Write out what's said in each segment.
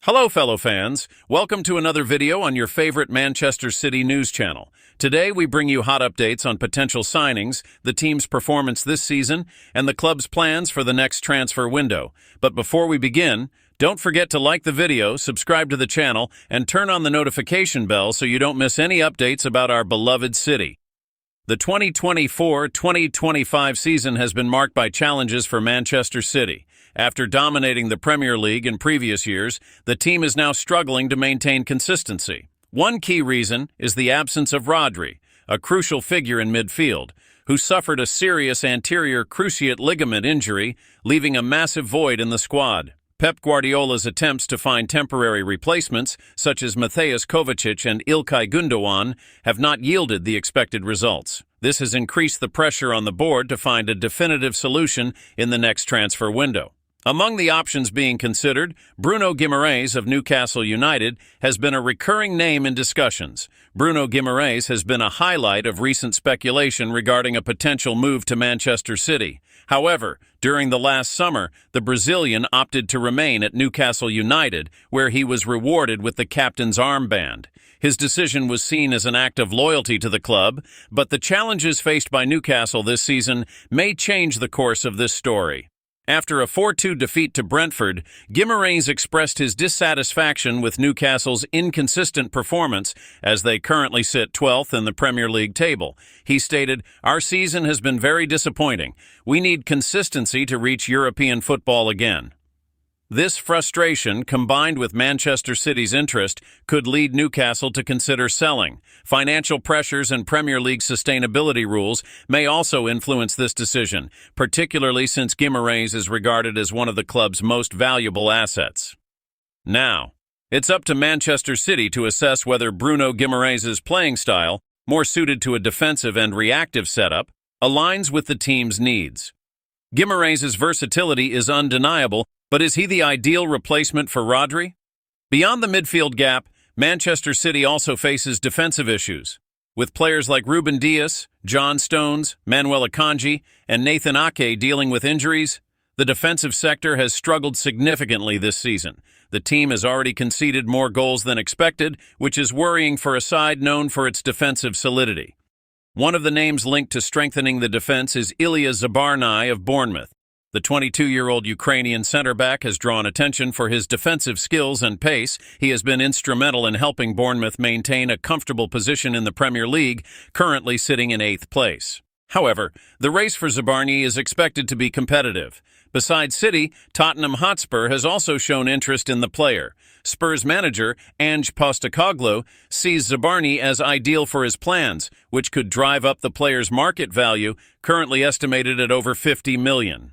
Hello, fellow fans. Welcome to another video on your favorite Manchester City news channel. Today, we bring you hot updates on potential signings, the team's performance this season, and the club's plans for the next transfer window. But before we begin, don't forget to like the video, subscribe to the channel, and turn on the notification bell so you don't miss any updates about our beloved city. The 2024-2025 season has been marked by challenges for Manchester City. After dominating the Premier League in previous years, the team is now struggling to maintain consistency. One key reason is the absence of Rodri, a crucial figure in midfield, who suffered a serious anterior cruciate ligament injury, leaving a massive void in the squad. Pep Guardiola's attempts to find temporary replacements, such as Mateusz Kovacic and Ilkay Gundogan, have not yielded the expected results. This has increased the pressure on the board to find a definitive solution in the next transfer window. Among the options being considered, Bruno Guimaraes of Newcastle United has been a recurring name in discussions. Bruno Guimaraes has been a highlight of recent speculation regarding a potential move to Manchester City. However, during the last summer, the Brazilian opted to remain at Newcastle United, where he was rewarded with the captain's armband. His decision was seen as an act of loyalty to the club, but the challenges faced by Newcastle this season may change the course of this story. After a 4-2 defeat to Brentford, Guimaraes expressed his dissatisfaction with Newcastle's inconsistent performance as they currently sit 12th in the Premier League table. He stated, "Our season has been very disappointing. We need consistency to reach European football again." This frustration, combined with Manchester City's interest, could lead Newcastle to consider selling. Financial pressures and Premier League sustainability rules may also influence this decision, particularly since Guimaraes is regarded as one of the club's most valuable assets. Now, it's up to Manchester City to assess whether Bruno Guimaraes' playing style, more suited to a defensive and reactive setup, aligns with the team's needs. Guimaraes' versatility is undeniable, but is he the ideal replacement for Rodri? Beyond the midfield gap, Manchester City also faces defensive issues. With players like Ruben Dias, John Stones, Manuel Akanji, and Nathan Ake dealing with injuries, the defensive sector has struggled significantly this season. The team has already conceded more goals than expected, which is worrying for a side known for its defensive solidity. One of the names linked to strengthening the defense is Ilya Zabarny of Bournemouth. The 22-year-old Ukrainian center-back has drawn attention for his defensive skills and pace. He has been instrumental in helping Bournemouth maintain a comfortable position in the Premier League, currently sitting in 8th place. However, the race for Zabarny is expected to be competitive. Besides City, Tottenham Hotspur has also shown interest in the player. Spurs manager Ange Postecoglou sees Zabarny as ideal for his plans, which could drive up the player's market value, currently estimated at over $50 million.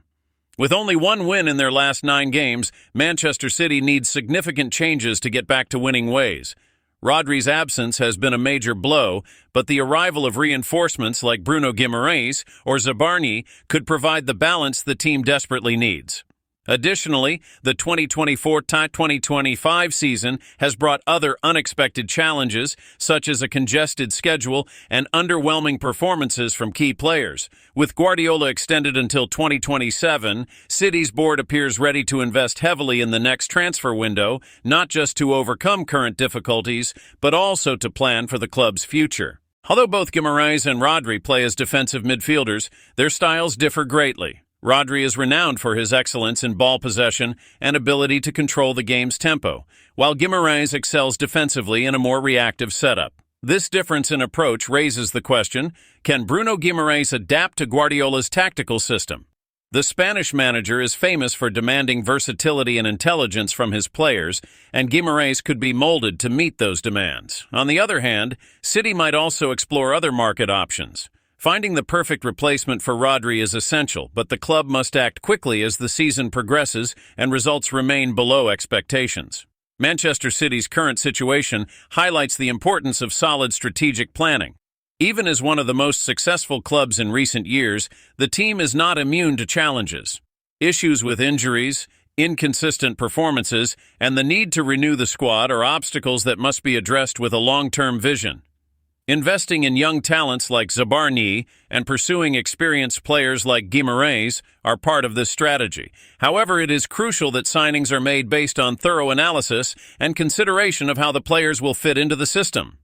With only one win in their last 9 games, Manchester City needs significant changes to get back to winning ways. Rodri's absence has been a major blow, but the arrival of reinforcements like Bruno Guimaraes or Zabarny could provide the balance the team desperately needs. Additionally, the 2024-2025 season has brought other unexpected challenges, such as a congested schedule and underwhelming performances from key players. With Guardiola extended until 2027, City's board appears ready to invest heavily in the next transfer window, not just to overcome current difficulties, but also to plan for the club's future. Although both Guimaraes and Rodri play as defensive midfielders, their styles differ greatly. Rodri is renowned for his excellence in ball possession and ability to control the game's tempo, while Guimaraes excels defensively in a more reactive setup. This difference in approach raises the question, can Bruno Guimaraes adapt to Guardiola's tactical system? The Spanish manager is famous for demanding versatility and intelligence from his players, and Guimaraes could be molded to meet those demands. On the other hand, City might also explore other market options. Finding the perfect replacement for Rodri is essential, but the club must act quickly as the season progresses and results remain below expectations. Manchester City's current situation highlights the importance of solid strategic planning. Even as one of the most successful clubs in recent years, the team is not immune to challenges. Issues with injuries, inconsistent performances, and the need to renew the squad are obstacles that must be addressed with a long-term vision. Investing in young talents like Zabarnyi and pursuing experienced players like Guimaraes are part of this strategy. However, it is crucial that signings are made based on thorough analysis and consideration of how the players will fit into the system.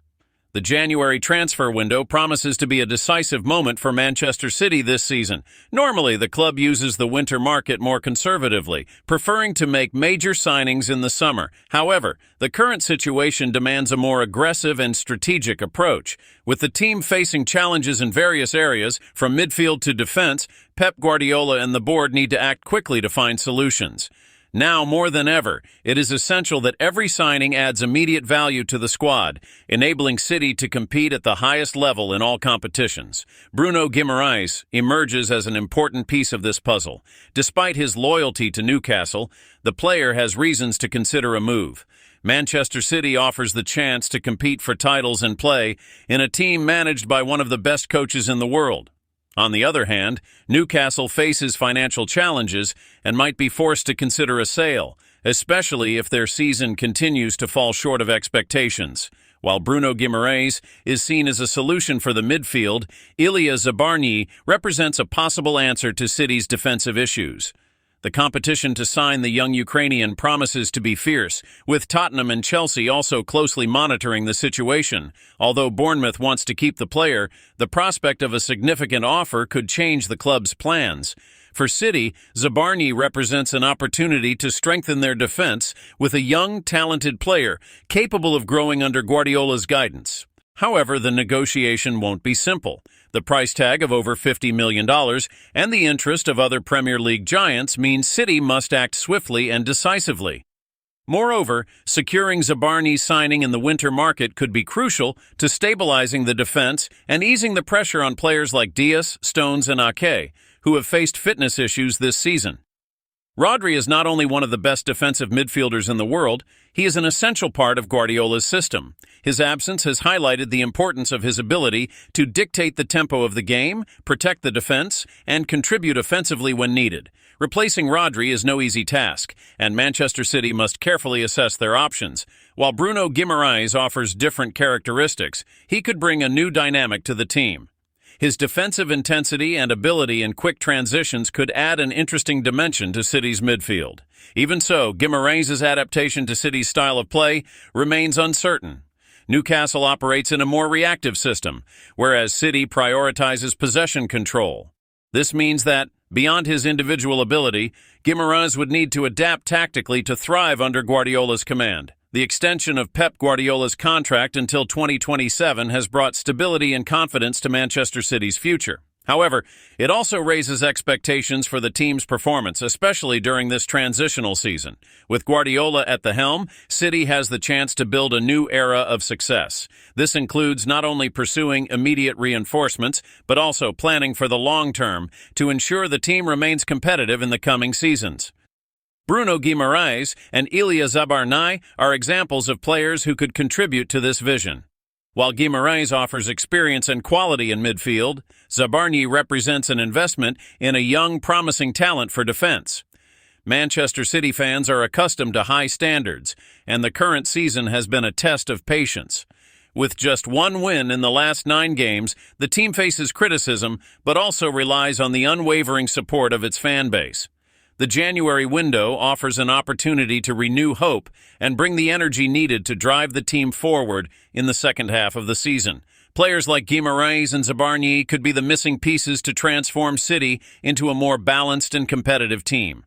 The January transfer window promises to be a decisive moment for Manchester City this season. Normally, the club uses the winter market more conservatively, preferring to make major signings in the summer. However, the current situation demands a more aggressive and strategic approach. With the team facing challenges in various areas, from midfield to defense, Pep Guardiola and the board need to act quickly to find solutions. Now, more than ever, it is essential that every signing adds immediate value to the squad, enabling City to compete at the highest level in all competitions. Bruno Guimaraes emerges as an important piece of this puzzle. Despite his loyalty to Newcastle, the player has reasons to consider a move. Manchester City offers the chance to compete for titles and play in a team managed by one of the best coaches in the world. On the other hand, Newcastle faces financial challenges and might be forced to consider a sale, especially if their season continues to fall short of expectations. While Bruno Guimaraes is seen as a solution for the midfield, Ilya Zabarnyi represents a possible answer to City's defensive issues. The competition to sign the young Ukrainian promises to be fierce, with Tottenham and Chelsea also closely monitoring the situation. Although Bournemouth wants to keep the player, the prospect of a significant offer could change the club's plans. For City, Zabarnyi represents an opportunity to strengthen their defense with a young, talented player capable of growing under Guardiola's guidance. However, the negotiation won't be simple. The price tag of over $50 million and the interest of other Premier League giants means City must act swiftly and decisively. Moreover, securing Zabarnyi's signing in the winter market could be crucial to stabilizing the defense and easing the pressure on players like Diaz, Stones, and Ake, who have faced fitness issues this season. Rodri is not only one of the best defensive midfielders in the world, he is an essential part of Guardiola's system. His absence has highlighted the importance of his ability to dictate the tempo of the game, protect the defense, and contribute offensively when needed. Replacing Rodri is no easy task, and Manchester City must carefully assess their options. While Bruno Guimaraes offers different characteristics, he could bring a new dynamic to the team. His defensive intensity and ability in quick transitions could add an interesting dimension to City's midfield. Even so, Guimaraes' adaptation to City's style of play remains uncertain. Newcastle operates in a more reactive system, whereas City prioritizes possession control. This means that, beyond his individual ability, Guimaraes would need to adapt tactically to thrive under Guardiola's command. The extension of Pep Guardiola's contract until 2027 has brought stability and confidence to Manchester City's future. However, it also raises expectations for the team's performance, especially during this transitional season. With Guardiola at the helm, City has the chance to build a new era of success. This includes not only pursuing immediate reinforcements, but also planning for the long term to ensure the team remains competitive in the coming seasons. Bruno Guimaraes and Ilya Zabarnyi are examples of players who could contribute to this vision. While Guimaraes offers experience and quality in midfield, Zabarnyi represents an investment in a young, promising talent for defense. Manchester City fans are accustomed to high standards, and the current season has been a test of patience. With just one win in the last 9 games, the team faces criticism, but also relies on the unwavering support of its fan base. The January window offers an opportunity to renew hope and bring the energy needed to drive the team forward in the second half of the season. Players like Guimaraes and Zabarnyi could be the missing pieces to transform City into a more balanced and competitive team.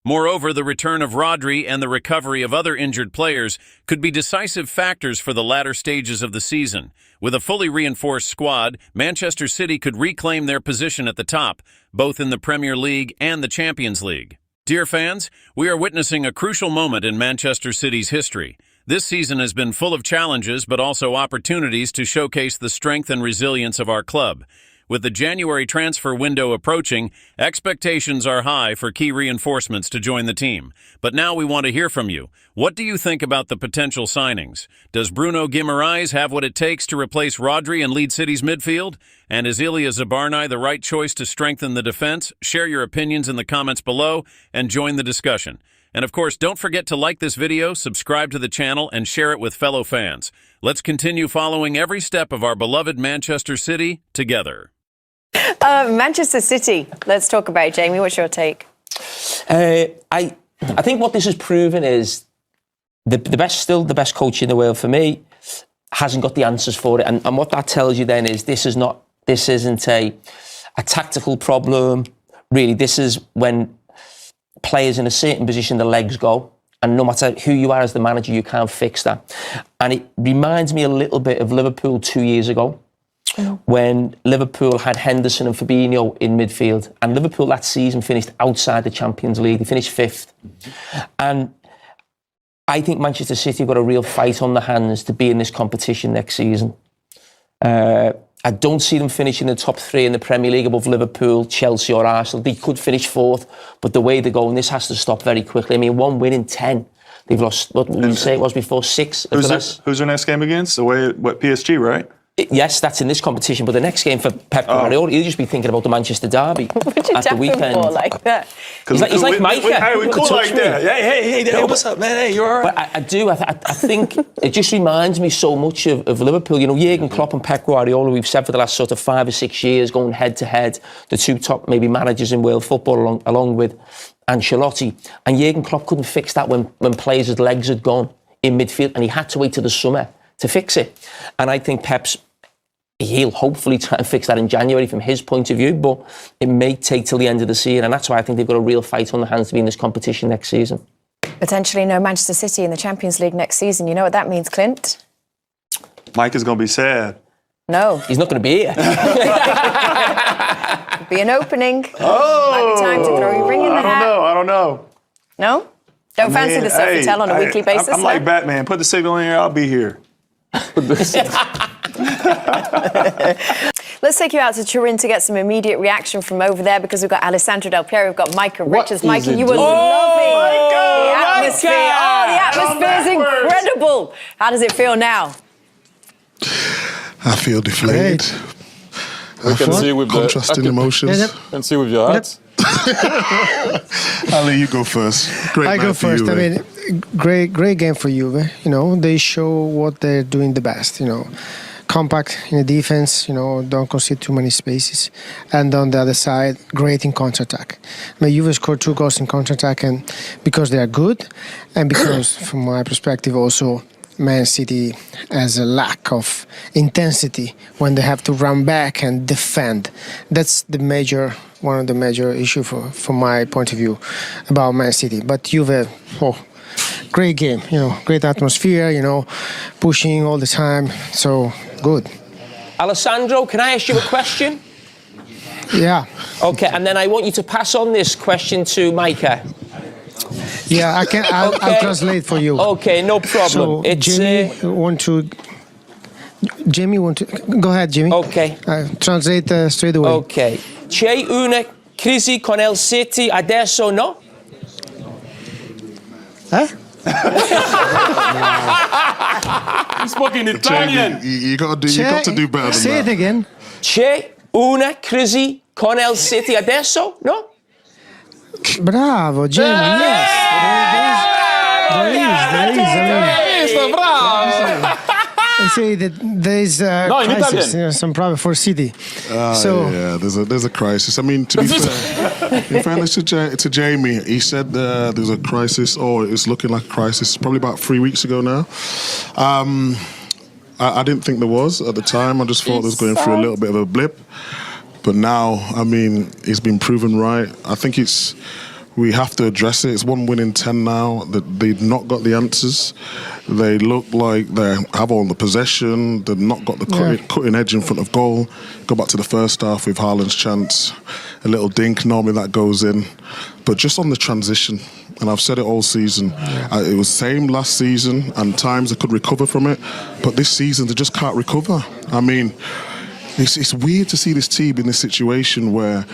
Moreover, the return of Rodri and the recovery of other injured players could be decisive factors for the latter stages of the season. With a fully reinforced squad, Manchester City could reclaim their position at the top, both in the Premier League and the Champions League. Dear fans, we are witnessing a crucial moment in Manchester City's history. This season has been full of challenges, but also opportunities to showcase the strength and resilience of our club. With the January transfer window approaching, expectations are high for key reinforcements to join the team. But now we want to hear from you. What do you think about the potential signings? Does Bruno Guimaraes have what it takes to replace Rodri and lead City's midfield? And is Ilya Zabarnyi the right choice to strengthen the defense? Share your opinions in the comments below and join the discussion. And of course, don't forget to like this video, subscribe to the channel, and share it with fellow fans. Let's continue following every step of our beloved Manchester City together. Manchester City, let's talk about it. Jamie, what's your take? I think what this has proven is the best coach in the world for me hasn't got the answers for it. And what that tells you then is this isn't a tactical problem. Really, this is when players in a certain position, the legs go. And no matter who you are as the manager, you can't fix that. And it reminds me a little bit of Liverpool 2 years ago, when Liverpool had Henderson and Fabinho in midfield. And Liverpool that season finished outside the Champions League. They finished 5th. And I think Manchester City have got a real fight on their hands to be in this competition next season. I don't see them finishing in the top 3 in the Premier League above Liverpool, Chelsea or Arsenal. They could finish 4th, but the way they're going, this has to stop very quickly. I mean, 1 win in 10. They've lost, what did you say it was before, 6? Who's their next game against? What PSG, right? Yes, that's in this competition, but the next game for Pep Guardiola, he'll just be thinking about the Manchester derby at the weekend. Like that? He's like Micah. Hey, we cool like that. Hey, what's up, man? Hey, you all right? But I think it just reminds me so much of Liverpool. You know, Jurgen Klopp and Pep Guardiola, we've said for the last sort of 5 or 6 years, going head to head, the 2 top maybe managers in world football along with Ancelotti. And Jurgen Klopp couldn't fix that when players' legs had gone in midfield, and he had to wait till the summer to fix it. And I think he'll hopefully try and fix that in January from his point of view, but it may take till the end of the season, and that's why I think they've got a real fight on their hands to be in this competition next season. Potentially no Manchester City in the Champions League next season. You know what that means, Clint? Mike is going to be sad. No. He's not going to be here. Be an opening. Might be time to throw your ring in the hat. I don't know. No? Don't fancy the Sofitel on a weekly basis? I'm like Batman. Put the signal in here, I'll be here. Let's take you out to Turin to get some immediate reaction from over there, because we've got Alessandro Del Piero, we've got Micah Richards. Micah, you were loving the atmosphere. The atmosphere is incredible. How does it feel now? I feel deflated. We can see with contrasting emotions. Can see with your heart. I'll let you go first. Great I night go for first. you, I mean, great game for Juve. You know, they show what they're doing the best. You know, compact in the defense. You know, don't concede too many spaces. And on the other side, great in counter-attack. I mean, Juve scored 2 goals in counter-attack, and because they are good, and because, from my perspective, also Man City has a lack of intensity when they have to run back and defend. That's one of the major issues from my point of view about Man City. But Juve, great game, you know, great atmosphere, you know, pushing all the time, so good. Alessandro, can I ask you a question? Yeah. Okay, and then I want you to pass on this question to Micah. Yeah, I can. I'll translate for you. Okay, no problem. So Jamie want to go ahead, Jimmy. Okay. Translate straight away. Okay. C'è una crisi con il City adesso, no? Huh? He spoke in Italian. You got to do better than Say that. it again. C'è una crisi con il City adesso, no? Bravo, Jamie. Yes. There is. Bravo. I say that there is a crisis, you know, some problem for City. Yeah, there's a crisis. I mean, to be fair, in fairness to Jamie, he said there's a crisis, or it's looking like a crisis. Probably about 3 weeks ago now. I didn't think there was at the time. I just thought it was going through a little bit of a blip. But now, I mean, it's been proven right. I think we have to address it. It's 1 win in 10 now. That they've not got the answers. They look like they have all the possession. They've not got the cutting edge in front of goal. Go back to the first half with Haaland's chance. A little dink, normally that goes in. But just on the transition, and I've said it all season, it was the same last season, and times they could recover from it. But this season, they just can't recover. I mean, it's weird to see this team in this situation where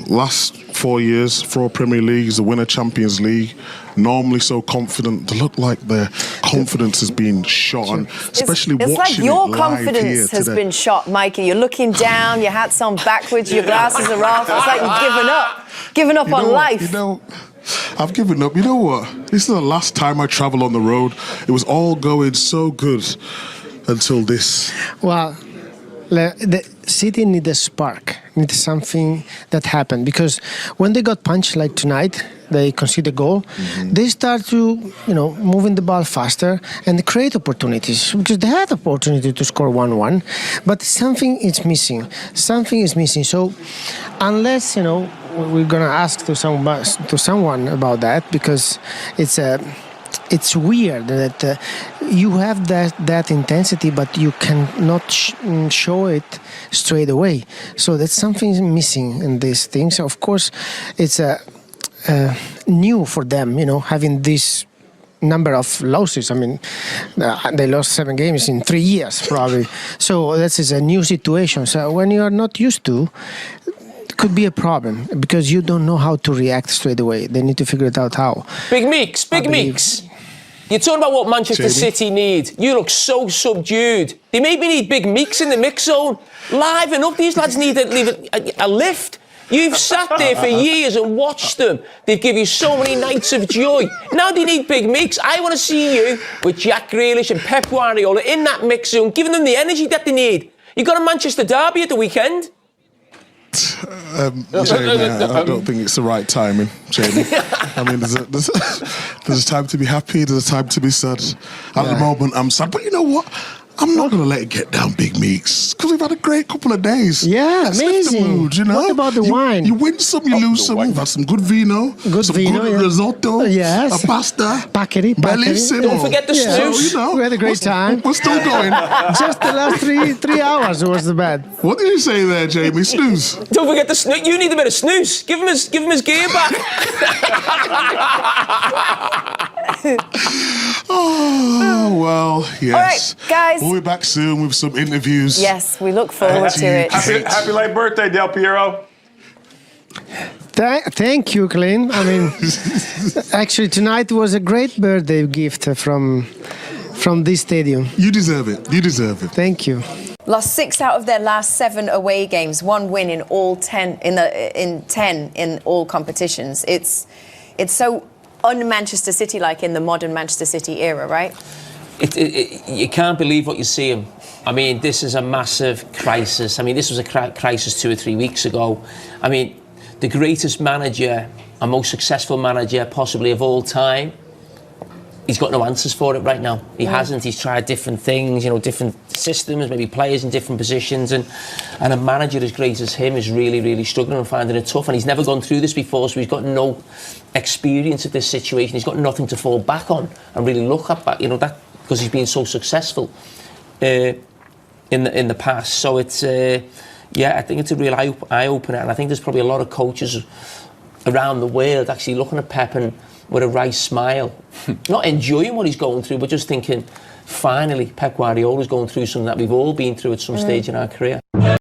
last 4 years, 4 Premier Leagues, the winner Champions League, normally so confident. They look like their confidence has been shot, and especially it's watching like your it live confidence here has today. been shot, Mikey. You're looking down, your hat's on backwards, your glasses are off. It's like you've given up on life. You know, I've given up. You know what? This is the last time I travel on the road. It was all going so good until this. Well, the City need a spark, need something that happened, because when they got punched like tonight, they concede a goal. They start to, moving the ball faster and create opportunities, because they had opportunity to score 1-1, but something is missing. Something is missing. So unless we're gonna ask to someone about that, because it's weird that you have that intensity, but you cannot show it straight away. So that's something missing in these things. Of course, it's new for them, having this number of losses. I mean, they lost 7 games in 3 years, probably. So this is a new situation. So when you are not used to, could be a problem, because you don't know how to react straight away. They need to figure it out how. Big Meeks. You're talking about what Manchester City need. You look so subdued. They maybe need Big Meeks in the mix zone. Liven up. These lads need a lift. You've sat there for years and watched them. They've given you so many nights of joy. Now they need Big Meeks. I want to see you with Jack Grealish and Pep Guardiola in that mix zone, giving them the energy that they need. You got a Manchester derby at the weekend. Jamie, I don't think it's the right timing, Jamie. I mean, there's a time to be happy, there's a time to be sad. At the moment, I'm sad, but you know what? I'm not going to let it get down, Big Meeks, because we've had a great couple of days. Yeah, Let's amazing. lift the mood, What about the wine? You win some, you lose some. We've had some good vino, good risotto, yes, a pasta, Paccheri. Don't forget the snooze. We had a great time. We're still going. Just the last three hours was the bad. What did you say there, Jamie? Snooze. Don't forget the snooze. You need a bit of snooze. Give him his gear back. Oh, well, yes. All right, guys. We'll be back soon with some interviews. Yes, we look forward to it. Happy late birthday, Del Piero. Thank you, Clint. I mean, actually, tonight was a great birthday gift from this stadium. You deserve it. You deserve it. Thank you. Lost 6 out of their last 7 away games, 1 win in all 10 in 10 in all competitions. It's so un-Manchester City, like in the modern Manchester City era, right? You can't believe what you're seeing. I mean, this is a massive crisis. I mean, this was a crisis 2 or 3 weeks ago. I mean, the greatest manager and most successful manager possibly of all time, he's got no answers for it right now. He hasn't. He's tried different things, different systems, maybe players in different positions, and a manager as great as him is really, really struggling and finding it tough. And he's never gone through this before, so he's got no experience of this situation. He's got nothing to fall back on and really look at that, that because he's been so successful in the past. So it's I think it's a real eye opener, and I think there's probably a lot of coaches around the world actually looking at Pep and with a wry smile, not enjoying what he's going through, but just thinking, finally, Pep Guardiola's going through something that we've all been through at some stage in our career.